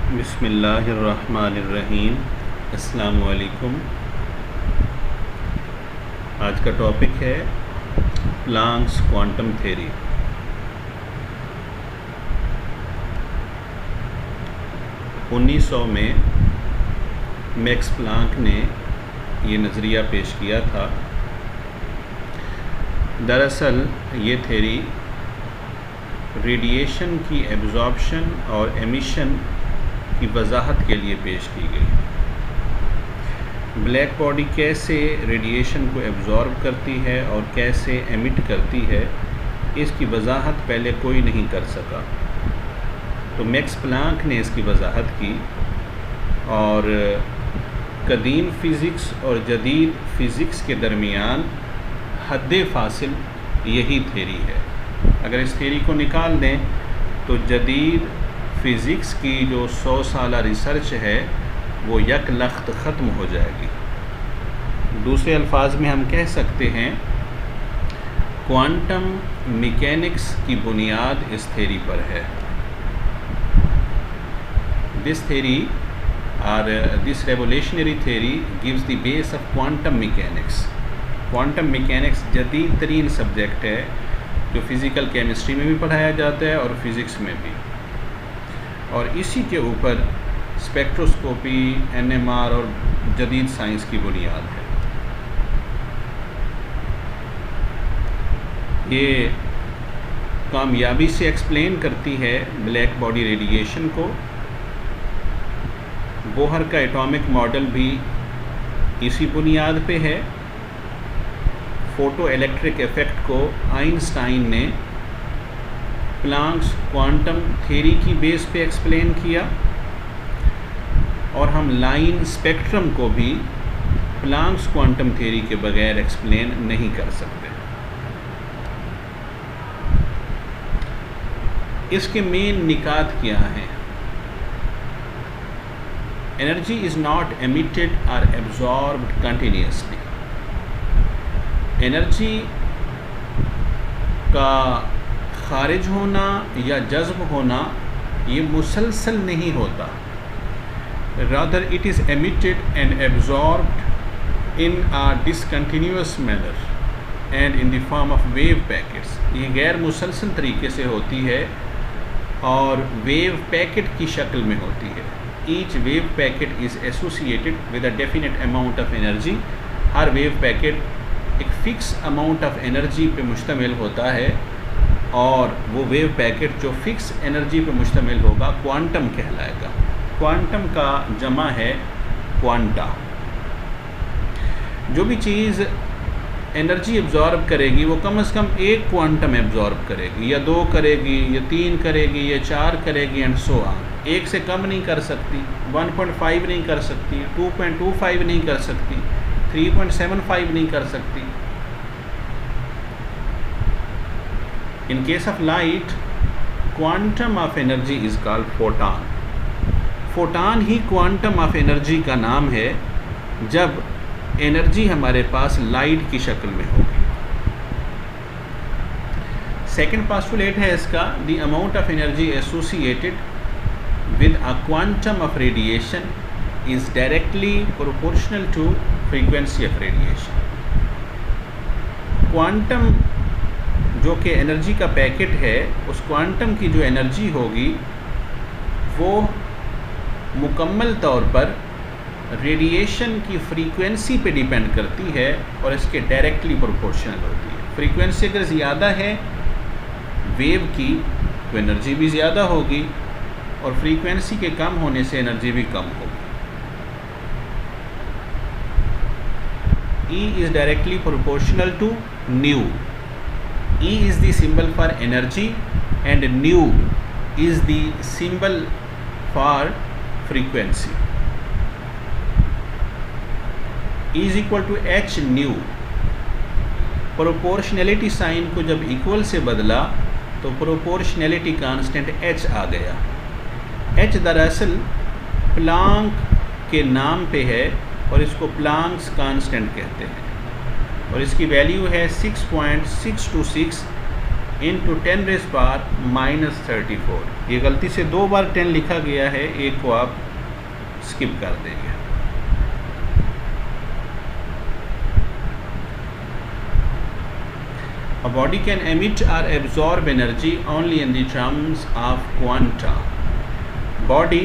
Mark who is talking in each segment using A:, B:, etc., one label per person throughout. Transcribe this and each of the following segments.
A: बिस्मिल्लाहिर्रहमानिर्रहीम। अस्सलामु अलैकुम। आज का टॉपिक है प्लांक्स क्वांटम थ्योरी। उन्नीस सौ में मैक्स प्लांक ने ये नज़रिया पेश किया था। दरअसल ये थ्योरी रेडिएशन की एब्जॉर्प्शन और एमिशन की वजाहत के लिए पेश की गई। ब्लैक बॉडी कैसे रेडिएशन को एब्जॉर्ब करती है और कैसे एमिट करती है, इसकी वजाहत पहले कोई नहीं कर सका। तो मैक्स प्लांक ने इसकी वजाहत की और कदीम फ़िज़िक्स और जदीद फ़िज़िक्स के दरमियान हद फासिल यही थ्योरी है। अगर इस थ्योरी को निकाल दें तो जदीद फ़िज़िक्स की जो 100 साला रिसर्च है वो यकलख्त ख़त्म हो जाएगी। दूसरे अल्फाज में हम कह सकते हैं क्वांटम मैकेनिक्स की बुनियाद इस थ्योरी पर है। दिस थ्योरी और this revolutionary theory gives the base of quantum mechanics. Quantum mechanics जदीद तरीन सब्जेक्ट है जो फ़िज़िकल केमिस्ट्री में भी पढ़ाया जाता है और फिज़िक्स में भी, और इसी के ऊपर स्पेक्ट्रोस्कोपी, NMR और जदीद साइंस की बुनियाद है। ये कामयाबी से एक्सप्लेन करती है ब्लैक बॉडी रेडिएशन को। बोहर का एटॉमिक मॉडल भी इसी बुनियाद पे है। फ़ोटो इलेक्ट्रिक इफ़ेक्ट को आइंस्टाइन ने प्लांक्स क्वांटम थ्योरी की बेस पे एक्सप्लेन किया, और हम लाइन स्पेक्ट्रम को भी प्लांक्स क्वांटम थ्योरी के बगैर एक्सप्लेन नहीं कर सकते। इसके मेन निकात क्या हैं? एनर्जी इज़ नॉट एमिटेड और एब्जॉर्ब्ड कंटिन्यूसली। एनर्जी का खारिज होना या जज्ब होना ये मुसलसल नहीं होता। Rather it is emitted and absorbed in a discontinuous manner and in the form of wave packets। ये गैर मुसलसल तरीके से होती है और वेव पैकेट की शक्ल में होती है। Each wave packet is associated with a definite amount of energy। Her wave packet एक फ़िक्स अमाउंट ऑफ एनर्जी पे मुश्तमिल होता है, और वो वेव पैकेट जो फ़िक्स एनर्जी पे मुश्तमिल होगा क्वांटम कहलाएगा। क्वांटम का जमा है क्वांटा। जो भी चीज़ एनर्जी एब्जॉर्ब करेगी वो कम से कम एक क्वांटम एब्जॉर्ब करेगी, या 2 करेगी, या 3 करेगी, या 4 करेगी, एंड सो ऑन। एक से कम नहीं कर सकती, 1.5 नहीं कर सकती, 2.25 नहीं कर सकती, 3.75 नहीं कर सकती। In case of light quantum of energy is called photon. Photon he quantum of energy का नाम है जब एनर्जी हमारे पास लाइट की शक्ल में होगी। सेकंड पोस्टुलेट है इसका, the amount of energy associated with a quantum of radiation is directly proportional to frequency of radiation. Quantum जो कि एनर्जी का पैकेट है, उस क्वांटम की जो एनर्जी होगी वो मुकम्मल तौर पर रेडिएशन की फ्रीक्वेंसी पे डिपेंड करती है और इसके डायरेक्टली प्रोपोर्शनल होती है। फ्रीक्वेंसी अगर ज़्यादा है वेव की तो एनर्जी भी ज़्यादा होगी, और फ्रीक्वेंसी के कम होने से एनर्जी भी कम होगी। E is directly proportional to nu। E is the symbol for energy and nu is the symbol for frequency। E is equal to h nu। Proportionality sign को जब इक्वल से बदला तो प्रोपोर्शनैलिटी कांस्टेंट h आ गया। h दरअसल Planck के नाम पे है और इसको प्लांक्स कांस्टेंट कहते हैं, और इसकी वैल्यू है 6.626 इंटू 10⁻⁻34। ये गलती से 2 बार 10 लिखा गया है, एक को आप स्किप कर देंगे। A body can emit or absorb energy only in the terms of quanta. Body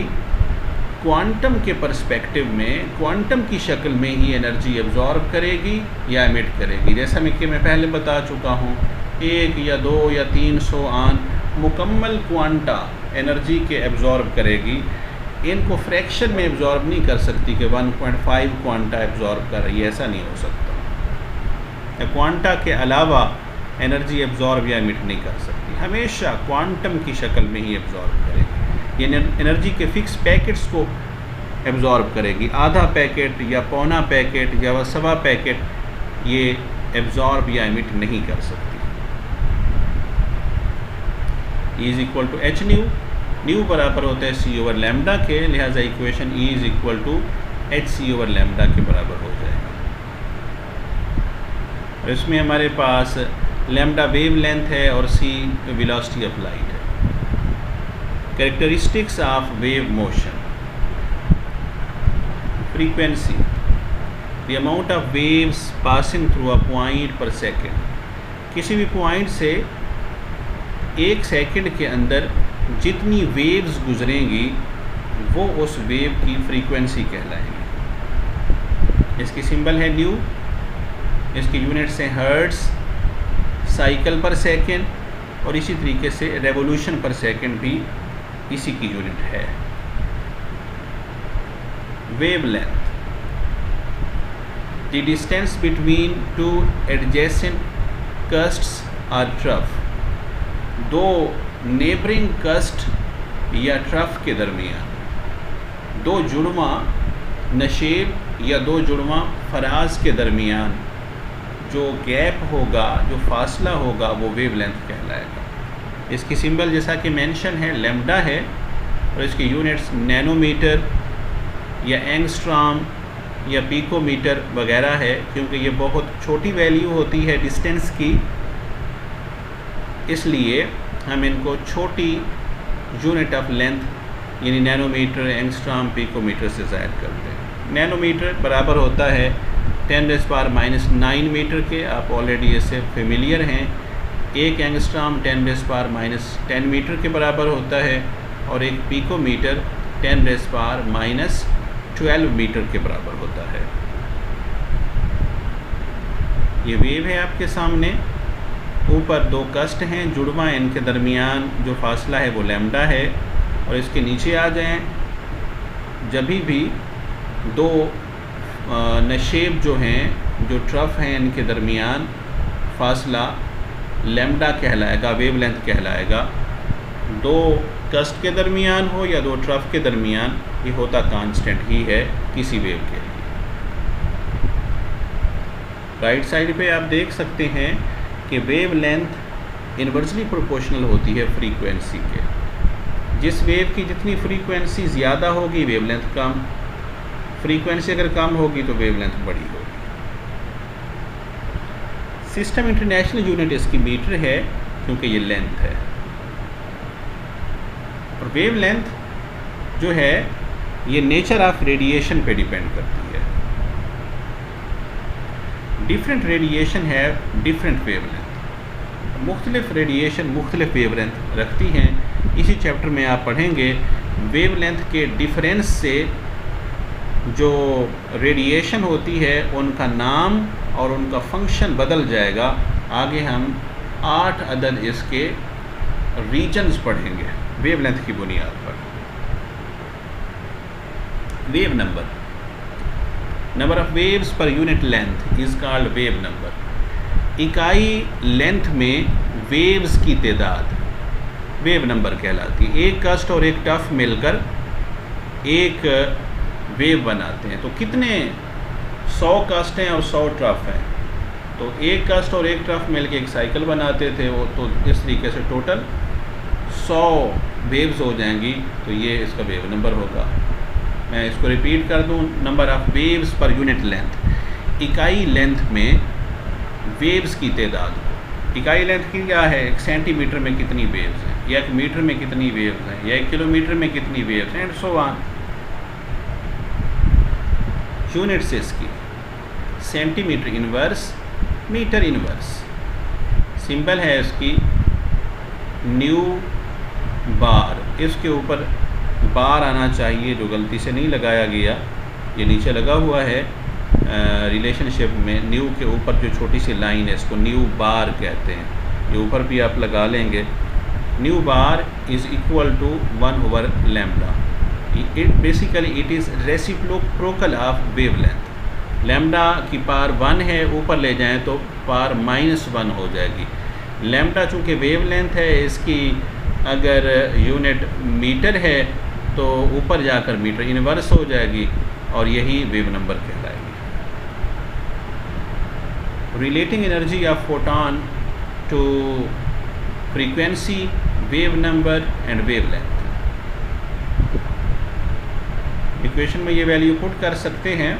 A: quantum के पर्सपेक्टिव में, क्वांटम की शक्ल में ही एनर्जी एब्जॉर्ब करेगी या एमिट करेगी। जैसा कि मैं पहले बता चुका हूँ, 1 या 2 या 300 आन मुकम्मल क्वांटा एनर्जी के एब्जॉर्ब करेगी। इनको फ्रैक्शन में एब्जॉर्ब नहीं कर सकती कि 1.5 क्वांटा एब्जॉर्ब कर रही है, ऐसा नहीं हो सकता। क्वांटा के अलावा एनर्जी एब्जॉर्ब या एमिट नहीं कर सकती, हमेशा क्वांटम की शक्ल में ही एब्जॉर्ब करेगी। ये एनर्जी के फिक्स पैकेट्स को एब्जॉर्ब करेगी, आधा पैकेट या पौना पैकेट या सवा पैकेट ये एब्जॉर्ब या एमिट नहीं कर सकती। E is equal to H nu, nu बराबर होता है सी ओवर लैम्डा के, लिहाजा equation E is equal to H C over lambda के बराबर हो जाएगा। और इसमें हमारे पास लैम्डा वेव लेंथ है और सी वेलोसिटी ऑफ लाइट है। Characteristics of wave motion, frequency, the amount of waves passing through a point पर सेकेंड। किसी भी पॉइंट से 1 सेकंड के अंदर जितनी वेव्स गुजरेंगी वो उस वेव की फ्रीक्वेंसी कहलाएंगी। इसकी सिंबल है न्यू, इसकी यूनिट्स हैं हर्ट्स, साइकिल पर सेकेंड, और इसी तरीके से रेवोल्यूशन पर सेकेंड भी इसी की यूनिट है। Wavelength, the distance between 2 adjacent crests और ट्रफ। 2 नेबरिंग कस्ट या ट्रफ के दरमियान 2 जुड़वा नशेब या 2 जुड़वा फराज के दरमियान जो गैप होगा, जो फासला होगा, वो वेव लेंथ कहलाएगा। इसकी सिंबल जैसा कि मेंशन है लैम्डा है, और इसकी यूनिट्स नैनोमीटर या एंगस्ट्रॉम या पिकोमीटर वगैरह है, क्योंकि ये बहुत छोटी वैल्यू होती है डिस्टेंस की, इसलिए हम इनको छोटी यूनिट ऑफ लेंथ यानी नैनोमीटर, एंगस्ट्रॉम, पिकोमीटर से ज़ाहिर करते हैं। नैनोमीटर बराबर होता है 10⁻⁹ मीटर के, आप ऑलरेडी इससे फेमिलियर हैं। 1 एंगस्ट्रॉम 10⁻⁻10 मीटर के बराबर होता है, और 1 पिकोमीटर 10⁻⁻12 मीटर के बराबर होता है। ये वेव है आपके सामने, ऊपर 2 कस्ट हैं जुड़वा, इनके दरमियान जो फासला है वो लैम्डा है। और इसके नीचे आ जाएं, जब भी 2 नशेब जो हैं, जो ट्रफ हैं, इनके दरमियान फासला लैम्डा कहलाएगा, वेव लेंथ कहलाएगा। 2 कस्ट के दरमियान हो या 2 ट्रफ के दरमियान, ये होता कांस्टेंट ही है किसी वेव के लिए। राइट साइड पे आप देख सकते हैं कि वेव लेंथ इन्वर्सली प्रोपोर्शनल होती है फ्रीक्वेंसी के। जिस वेव की जितनी फ्रीक्वेंसी ज़्यादा होगी वेव लेंथ कम, फ्रीक्वेंसी अगर कम होगी तो वेव लेंथ बड़ी होगी। सिस्टम इंटरनेशनल यूनिट इसकी मीटर है, क्योंकि ये लेंथ है। और वेव लेंथ जो है ये नेचर ऑफ रेडिएशन पे डिपेंड करती है। डिफरेंट रेडिएशन है डिफरेंट वेव लेंथ, मुख्तलिफ रेडिएशन मुख्तलिफ वेव लेंथ रखती हैं। इसी चैप्टर में आप पढ़ेंगे वेव लेंथ के डिफरेंस से जो रेडिएशन होती है उनका नाम और उनका फंक्शन बदल जाएगा। आगे हम 8 अदद इसके रीजन्स पढ़ेंगे वेवलेंथ की बुनियाद पर। Wave number, number of waves per unit length is called wave number. इकाई लेंथ में वेव्स की तादाद वेव नंबर कहलाती है। 1 कस्ट और 1 टफ मिलकर एक वेव बनाते हैं। तो कितने 100 कस्ट हैं और 100 ट्रफ हैं, तो 1 कस्ट और 1 ट्रफ मिलकर एक साइकिल बनाते थे वो, तो इस तरीके से टोटल 100 वेव्स हो जाएंगी। तो ये इसका वेव नंबर होगा। मैं इसको रिपीट कर दूं, number of waves per unit length, इकाई लेंथ में वेव्स की तादाद इकाई लेंथ की क्या है, एक सेंटीमीटर में कितनी वेव्स हैं, या एक मीटर में कितनी वेव्स हैं, या एक किलोमीटर में कितनी वेव्स हैं, एंड सो ऑन। यूनिट्स इसकी centimetre inverse, metre inverse. Symbol है इसकी न्यू बार, इसके ऊपर बार आना चाहिए जो गलती से नहीं लगाया गया, ये नीचे लगा हुआ है। रिलेशनशिप में न्यू के ऊपर जो छोटी सी लाइन है इसको न्यू बार कहते हैं, ये ऊपर भी आप लगा लेंगे। Nu bar is equal to 1/λ। It basically it is reciprocal of wavelength. Lambda की पावर 1 है, ऊपर ले जाएं तो पावर -1 हो जाएगी। लैम्डा चूँकि वेवलेंथ है, इसकी अगर यूनिट मीटर है तो ऊपर जाकर मीटर इनवर्स हो जाएगी और यही वेव नंबर कहलाएगी। Relating energy of photon to frequency, wave number and wavelength. Equation में ये वैल्यू पुट कर सकते हैं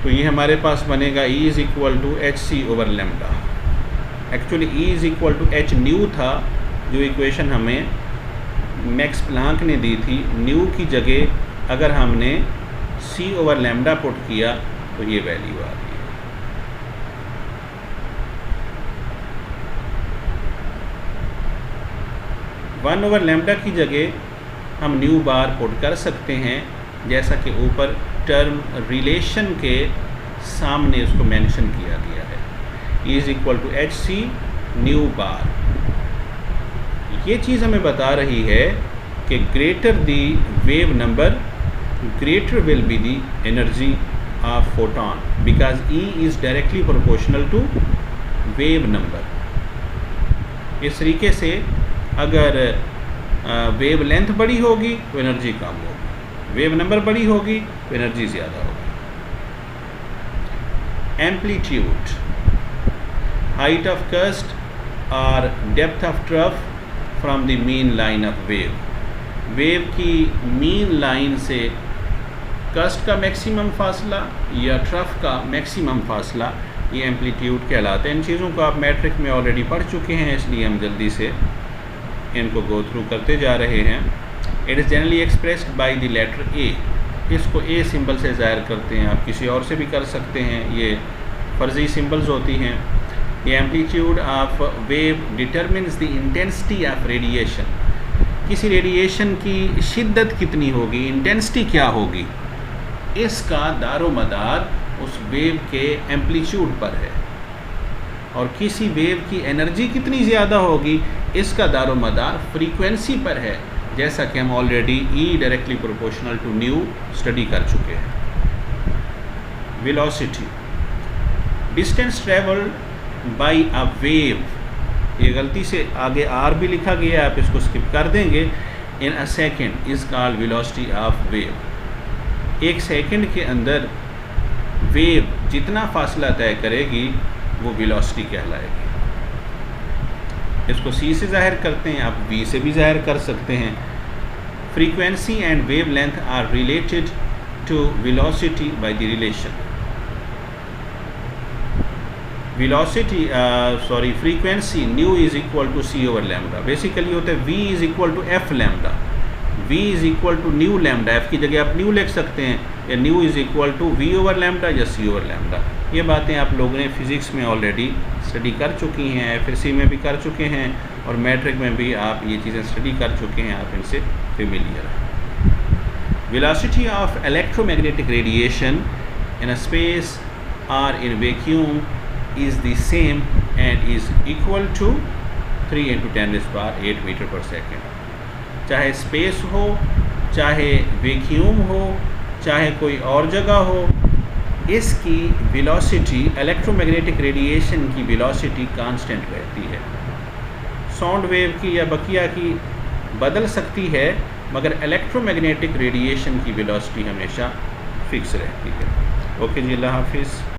A: तो ये हमारे पास बनेगा E is equal to hc/λ। Actually E is equal to h nu था, जो इक्वेशन हमें मैक्स प्लांक ने दी थी। न्यू की जगह अगर हमने c/λ पुट किया तो ये वैल्यू आ गई। वन ओवर लैम्डा की जगह हम न्यू बार पुट कर सकते हैं, जैसा कि ऊपर टर्म रिलेशन के सामने उसको मेंशन किया गया है। E is equal to hc nu bar. ये चीज़ हमें बता रही है कि greater the wave number greater will be the energy of photon because E is directly proportional to wave number। इस तरीके से अगर वेव लेंथ बड़ी होगी तो एनर्जी कम होगी, वेव नंबर बड़ी होगी तो एनर्जी ज़्यादा होगी। एम्पलीट्यूड, हाइट ऑफ कस्ट और depth of trough from the mean line of wave. Wave की मीन लाइन से कस्ट का मैक्सिमम फासला या ट्रफ का मैक्सिमम फासला, ये एम्पलीट्यूड कहलाते हैं। इन चीज़ों को आप मैट्रिक में ऑलरेडी पढ़ चुके हैं, इसलिए हम जल्दी से इनको गो थ्रू करते जा रहे हैं। It is generally expressed by the letter A. इसको ए सिंबल से ज़ाहिर करते हैं, आप किसी और से भी कर सकते हैं, ये फर्जी सिंबल्स होती हैं। ये amplitude of wave determines the intensity of radiation. किसी रेडिएशन की शिद्दत कितनी होगी, इंटेंसिटी क्या होगी, इसका दारोमदार उस वेव के एम्पलीट्यूड पर है। और किसी वेव की एनर्जी कितनी ज़्यादा होगी, इसका दारोमदार फ्रीक्वेंसी पर है, जैसा कि हम already E directly proportional to nu study कर चुके हैं। Velocity, distance travelled by a wave. ये गलती से आगे R भी लिखा गया है, आप इसको स्किप कर देंगे। In a second is called velocity of wave. एक सेकंड के अंदर वेव जितना फासला तय करेगी वो वेलोसिटी कहलाएगी। इसको C से ज़ाहिर करते हैं, आप V से भी ज़ाहिर कर सकते हैं। Frequency and wavelength are related to velocity by the relation. Frequency nu is equal to c/λ। Basically होता है V is equal to f λ। V is equal to nu lambda, F की जगह आप न्यू लिख सकते हैं, या new is equal to V/λ या c/λ। ये बातें आप लोगों ने फिज़िक्स में ऑलरेडी स्टडी कर चुकी हैं, FSC में भी कर चुके हैं, और मैट्रिक में भी आप ये चीज़ें स्टडी कर चुके हैं, आप इनसे फेमिलियर हैं। Velocity of electromagnetic radiation in a space और in vacuum is the same and is equal to 3 × 10⁸ metre पर सेकेंड। चाहे स्पेस हो, चाहे वैक्यूम हो, चाहे कोई और जगह हो, इसकी वेलोसिटी, इलेक्ट्रोमैग्नेटिक रेडिएशन की वेलोसिटी कांस्टेंट रहती है। साउंड वेव की या बकिया की बदल सकती है, मगर इलेक्ट्रोमैग्नेटिक रेडिएशन की वेलोसिटी हमेशा फिक्स रहती है। ओके जी, अल्लाह हाफिज़।